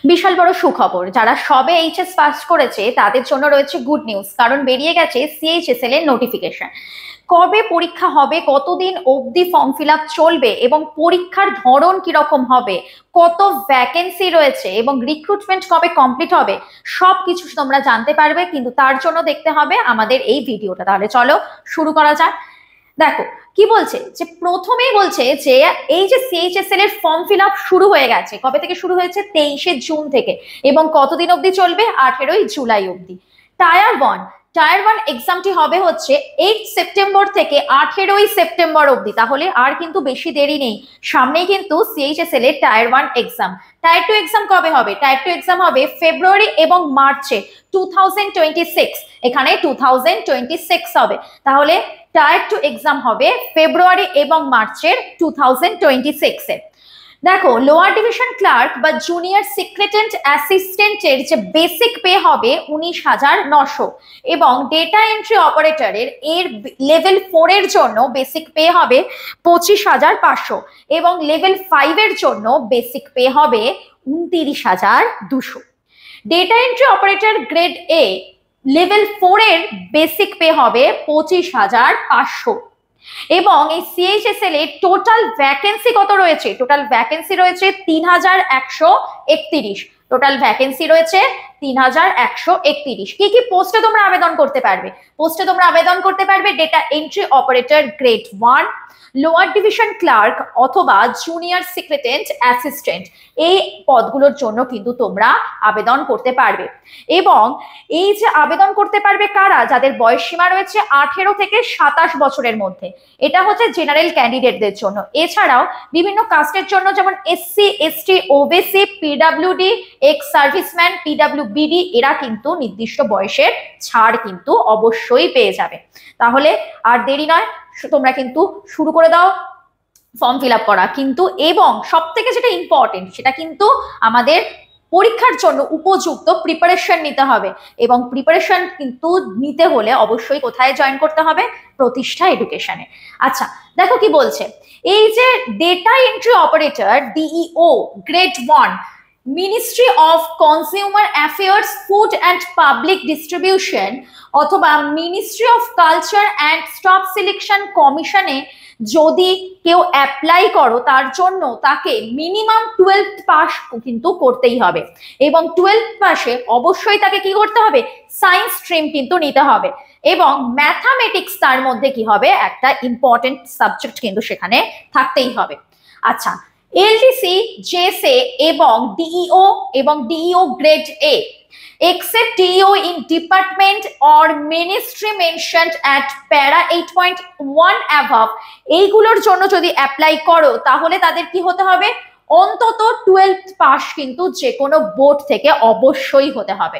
বিশাল বড় সুখবর, যারা সবে এইচএস পাস করেছে তাদের জন্য রয়েছে গুড নিউজ, কারণ বেরিয়ে গেছে সিএইচএসএল এর নোটিফিকেশন। কবে পরীক্ষা হবে, কতদিন অবধি ফর্ম ফিল আপ চলবে এবং পরীক্ষার ধরন কিরকম হবে, কত ভ্যাকেন্সি রয়েছে এবং রিক্রুটমেন্ট কবে কমপ্লিট হবে, সবকিছু তোমরা জানতে পারবে। কিন্তু তার জন্য দেখতে হবে আমাদের এই ভিডিওটা। তাহলে চলো শুরু করা যাক। দেখো কি বলছে, যে প্রথমেই বলছে যে এই যে সিএইচএসএল এর ফর্ম ফিল আপ শুরু হয়ে গেছে। কবে থেকে শুরু হয়েছে? 23শে জুন থেকে, এবং কতদিন অবধি চলবে? 18ই জুলাই অবধি। টায়ার ওয়ান এক্সামটি হবে হচ্ছে 8 সেপ্টেম্বর থেকে 18ই সেপ্টেম্বর অবধি। তাহলে আর কিন্তু বেশি দেরি নেই, সামনেই কিন্তু সিএইচএসএল এর টায়ার 1 এক্সাম। টায়ার 2 এক্সাম কবে হবে? টায়ার 2 এক্সাম হবে ফেব্রুয়ারি এবং মার্চে 2026। এখানে 2026 হবে। তাহলে টায়ার 2 এক্সাম হবে ফেব্রুয়ারি এবং মার্চের 2026-এ। দেখো, লোয়ার ডিভিশন ক্লার্ক বা জুনিয়র সেক্রেটারিয়েট অ্যাসিস্ট্যান্টের যে বেসিক পে হবে 19,900, এবং ডেটা এন্ট্রি অপারেটরের লেভেল 4 এর জন্য বেসিক পে হবে 25,500, এবং লেভেল 5 এর জন্য বেসিক পে হবে 29,200। Data entry operator grade A level 4 এর বেসিক পে হবে 25,500। এবং এই সিএইচএসএল এর টোটাল ভ্যাকেন্সি কত রয়েছে? টোটাল ভ্যাকেন্সি রয়েছে 3,131। টোটাল ভ্যাকেন্সি রয়েছে 3,131। কি কি পোস্টে তোমরা আবেদন করতে পারবে? পোস্টে তোমরা আবেদন করতে পারবে data entry operator grade 1, lower division clerk অথবা জুনিয়র সেক্রেটারিয়েট অ্যাসিস্ট্যান্ট। এই পদগুলোর জন্য কিন্তু তোমরা আবেদন করতে পারবে। এবং এই যে আবেদন করতে পারবে কারা? যাদের বয়স সীমা রয়েছে 18 থেকে 27 বছরের মধ্যে। এটা হচ্ছে জেনারেল ক্যান্ডিডেটদের জন্য। এছাড়াও বিভিন্ন কাস্টের জন্য, যেমন SC, ST, OBC, PWD, ex serviceman, PWBD, এরা কিন্তু নির্দিষ্ট বয়সের ছাড় কিন্তু অবশ্যই পেয়ে যাবে। তাহলে আর দেরি নয়, তোমরা কিন্তু শুরু করে দাও ফর্ম ফিল আপ করা। কিন্তু এবং সব থেকে যেটা ইম্পর্টেন্ট, সেটা কিন্তু আমাদের পরীক্ষার জন্য উপযুক্ত প্রিপারেশন নিতে হবে। এবং প্রিপারেশন কিন্তু নিতে হলে অবশ্যই কোথায় জয়েন করতে হবে? প্রতিষ্ঠা এডুকেশনে। আচ্ছা, দেখো কি বলছে। এই যে data entry operator DEO grade 1, ministry of consumer affairs, food and public distribution অথবা ministry of culture and staff selection কমিশনে যদি কেউ অ্যাপ্লাই করো, তার জন্য তাকে মিনিমাম 12th পাস কিন্তু করতেই হবে। এবং 12th পাশে অবশ্যই তাকে কি করতে হবে? সায়েন্স স্ট্রিম কিন্তু নিতে হবে। এবং ম্যাথামেটিক্স তার মধ্যে কি হবে? একটা ইম্পর্টেন্ট সাবজেক্ট কিন্তু সেখানে থাকতেই হবে। আচ্ছা, এলডিসি, জেএসএ এবং DEO grade A, except DEO in department or ministry mentioned at para 8.1 above, এইগুলোর জন্য যদি অ্যাপ্লাই করো তাহলে তাদের কি হতে হবে? অন্তত 12th পাস কিন্তু যে কোনো বোর্ড থেকে অবশ্যই হতে হবে।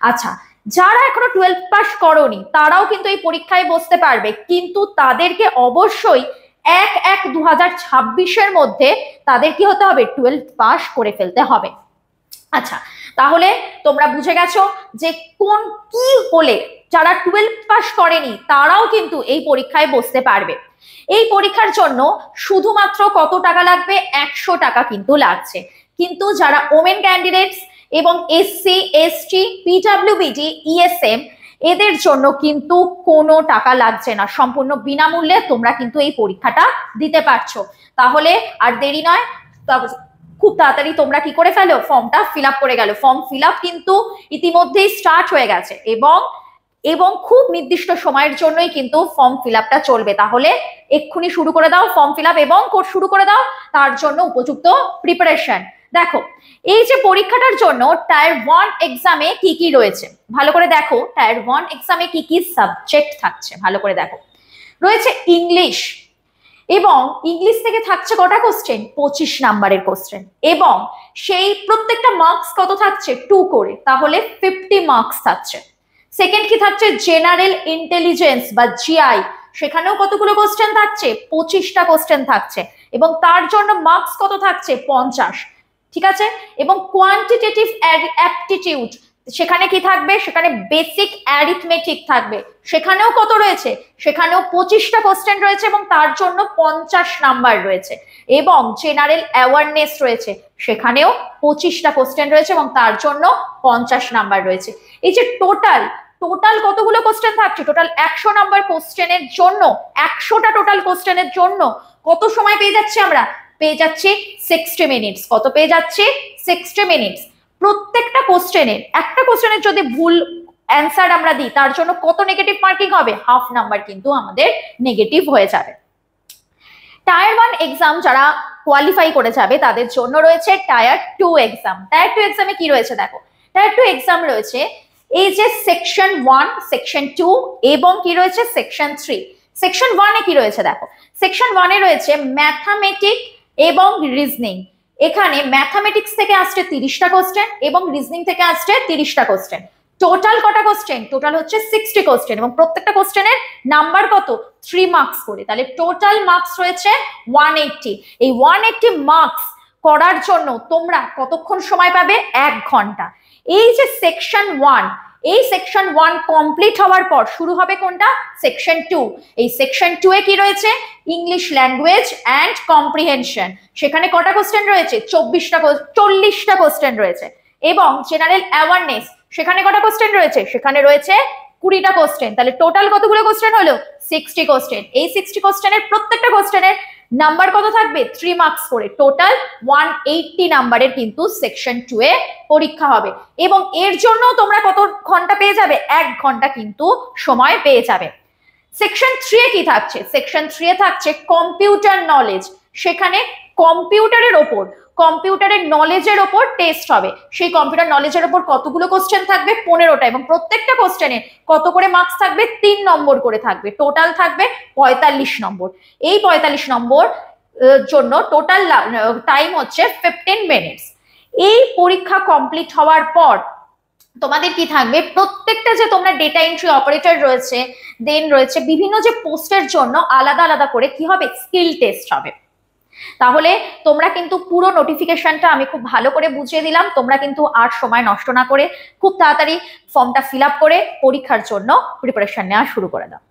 আচ্ছা, যারা এখনো 12th পাস করোনি তারাও কিন্তু এই পরীক্ষায় বসতে পারবে, কিন্তু তাদেরকে অবশ্যই 1/1/2026-এর মধ্যে তাদের কি হতে হবে? 12th পাস করে ফেলতে হবে। আচ্ছা, তাহলে তোমরা বুঝে গেছো যে কোন কি হলে যারা 12th পাস করেনি তারাও কিন্তু এই পরীক্ষায় বসতে পারবে। এই পরীক্ষার জন্য শুধুমাত্র কত টাকা লাগবে? 100 টাকা কিন্তু লাগছে। কিন্তু যারা ওমেন ক্যান্ডিডেটস এবং এসসি, এসটি, পিডব্লিউবিডি, ইএসএম, এদের জন্য কিন্তু কোনো টাকা লাগছে না, সম্পূর্ণ বিনামূল্যে তোমরা কিন্তু এই পরীক্ষাটা দিতে পারছো। তাহলে আর দেরি নয়, খুব তাড়াতাড়ি তোমরা কি করে ফেলো? ফর্মটা ফিল আপ করে গেল। ফর্ম ফিল আপ কিন্তু ইতিমধ্যেই স্টার্ট হয়ে গেছে, এবং খুব নির্দিষ্ট সময়ের জন্যই কিন্তু ফর্ম ফিল আপটা চলবে। তাহলে এক্ষুনি শুরু করে দাও ফর্ম ফিল আপ এবং কোর্স শুরু করে দাও, তার জন্য উপযুক্ত প্রিপারেশন। দেখো, এই যে পরীক্ষাটার জন্য টায়ার 1 এক্সামে কি কি রয়েছে ভালো করে দেখো। টায়ার 1 এক্সামে কি কি সাবজেক্ট থাকছে ভালো করে দেখো। রয়েছে ইংলিশ, এবং ইংলিশ থেকে থাকছে কটা কোশ্চেন? 25 নাম্বারের কোশ্চেন, এবং সেই প্রত্যেকটা মার্কস কত থাকছে? 2 করে, তাহলে 50 মার্কস থাকছে। সেকেন্ড কি থাকছে? জেনারেল ইন্টেলিজেন্স বা জিআই, সেখানেও কতগুলো কোশ্চেন থাকছে? 25টা কোশ্চেন থাকছে, এবং তার জন্য মার্কস কত থাকছে? 50। ঠিক আছে। এবং কোয়ান্টিটেটিভ অ্যাপটিটিউড, সেখানে কি থাকবে, সেখানে বেসিক অ্যারিথমেটিক থাকবে, সেখানেও কত রয়েছে, সেখানেও 25টা কোশ্চেন রয়েছে এবং তার জন্য 50 নাম্বার রয়েছে, এবং জেনারেল অ্যাওয়ারনেস রয়েছে, সেখানেও 25টা কোশ্চেন রয়েছে এবং তার জন্য 50 নাম্বার রয়েছে। এই যে টোটাল কতগুলো কোশ্চেন থাকছে, টোটাল 100 নাম্বার কোশ্চেনের জন্য, 100টা টোটাল কোশ্চেনের জন্য কত সময় পেয়ে যাচ্ছি আমরা, পেয়ে যাচ্ছি 60 মিনিটস। কত পেয়ে যাচ্ছি, 60 মিনিটস। প্রত্যেকটা কোশ্চেনের, একটা কোশ্চেনের যদি ভুল অ্যান্সার আমরা দিই তার জন্য কত নেগেটিভ মার্কিং হবে, হাফ নাম্বার কিন্তু আমাদের নেগেটিভ হয়ে যাবে। টায়ার 1 এক্সাম যারা কোয়ালিফাই করে যাবে তাদের জন্য রয়েছে টায়ার 2 এক্সাম। টায়ার 2 এক্সামে কি রয়েছে দেখো, টায়ার 2 এক্সাম রয়েছে এই যে সেকশন 1, সেকশন 2 এবং কি রয়েছে সেকশন 3। সেকশন 1 এ কি রয়েছে দেখো, সেকশন 1 এ রয়েছে ম্যাথামেটিক এবং রিজনিং। এখানে ম্যাথামেটিক্স থেকে আসছে 30টা কোশ্চেন এবং রিজনিং থেকে আসছে 30টা কোশ্চেন। টোটাল কটা কোশ্চেন, টোটাল হচ্ছে 60 কোশ্চেন এবং প্রত্যেকটা কোশ্চেনের নাম্বার কত, 3 মার্কস করে, তাহলে টোটাল মার্কস রয়েছে 180। এই 180 মার্কস করার জন্য তোমরা কতক্ষণ সময় পাবে, 1 ঘন্টা। এই যে সেকশন 1, এই সেকশন 1 কমপ্লিট হওয়ার পর শুরু হবে কোনটা, সেকশন 2। এই সেকশন 2 এ কি রয়েছে, ইংলিশ ল্যাঙ্গুয়েজ অ্যান্ড কম্প্রিহেনশন। সেখানে কটা কোশ্চেন রয়েছে, 40টা কোশ্চেন রয়েছে। এবং জেনারেল অ্যাওয়ারনেস, সেখানে কটা কোশ্চেন রয়েছে, সেখানে রয়েছে 20টা কোশ্চেন। তাহলে টোটাল কতগুলো কোশ্চেন হলো, 60 কোশ্চেন। এই 60 কোশ্চেনের প্রত্যেকটা কোশ্চেনের নাম্বার কত থাকবে, 3 মার্কস করে। টোটাল 180 নাম্বারের কিন্তু সেকশন 2 এ পরীক্ষা হবে এবং এর জন্য তোমরা কত ঘন্টা পেয়ে যাবে, 1 ঘন্টা কিন্তু সময় পেয়ে যাবে। সেকশন 3 এ কি থাকছে, সেকশন 3 এ থাকছে কম্পিউটার নলেজ। সেখানে কম্পিউটারের ওপর, কম্পিউটারের নলেজের ওপর টেস্ট হবে। সেই কম্পিউটার নলেজের ওপর কতগুলো কোশ্চেন থাকবে, 15টা, এবং প্রত্যেকটা কোশ্চেনে কত করে মার্কস থাকবে, 3 নম্বর করে থাকবে। টোটাল থাকবে 45 নম্বর। এই 45 নম্বর জন্য টোটাল টাইম হচ্ছে 15 মিনিটস। এই পরীক্ষা কমপ্লিট হওয়ার পর তোমাদের কি থাকবে, প্রত্যেকটা যে তোমরা ডেটা এন্ট্রি অপারেটর রয়েছে, দেন রয়েছে বিভিন্ন যে পোস্টের জন্য আলাদা আলাদা করে কি হবে, স্কিল টেস্ট হবে। তাহলে তোমরা কিন্তু পুরো নোটিফিকেশনটা আমি খুব ভালো করে বুঝিয়ে দিলাম, তোমরা কিন্তু আর সময় নষ্ট না করে খুব তাড়াতাড়ি ফর্মটা ফিল আপ করে পরীক্ষার জন্য প্রিপারেশন নেওয়া শুরু করে দাও।